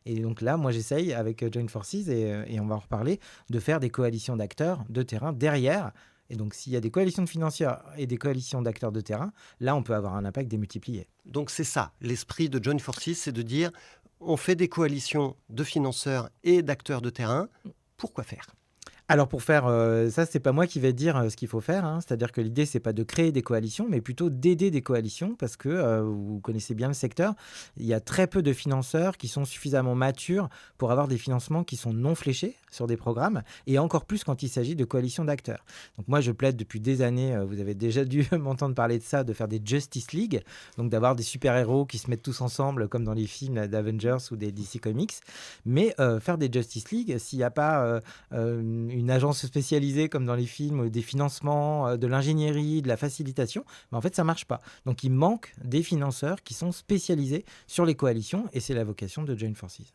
Et donc là, moi, j'essaye avec Join Forces, et on va en reparler, de faire des coalitions d'acteurs de terrain derrière. Et donc, s'il y a des coalitions de financiers et des coalitions d'acteurs de terrain, là, on peut avoir un impact démultiplié. Donc c'est ça, l'esprit de Join Forces, c'est de dire on fait des coalitions de financeurs et d'acteurs de terrain. Pourquoi faire? Alors pour faire, ça, c'est pas moi qui vais dire, ce qu'il faut faire, hein. C'est-à-dire que l'idée, c'est pas de créer des coalitions, mais plutôt d'aider des coalitions parce que, vous connaissez bien le secteur. Il y a très peu de financeurs qui sont suffisamment matures pour avoir des financements qui sont non fléchés sur des programmes, et encore plus quand il s'agit de coalitions d'acteurs. Donc moi, je plaide depuis des années, vous avez déjà dû m'entendre parler de ça, de faire des Justice League, donc d'avoir des super-héros qui se mettent tous ensemble comme dans les films d'Avengers ou des DC Comics. Mais, faire des Justice League, s'il y a pas, une agence spécialisée comme dans les films, des financements, de l'ingénierie, de la facilitation, en fait, ça marche pas. Donc il manque des financeurs qui sont spécialisés sur les coalitions, et c'est la vocation de Join Forces.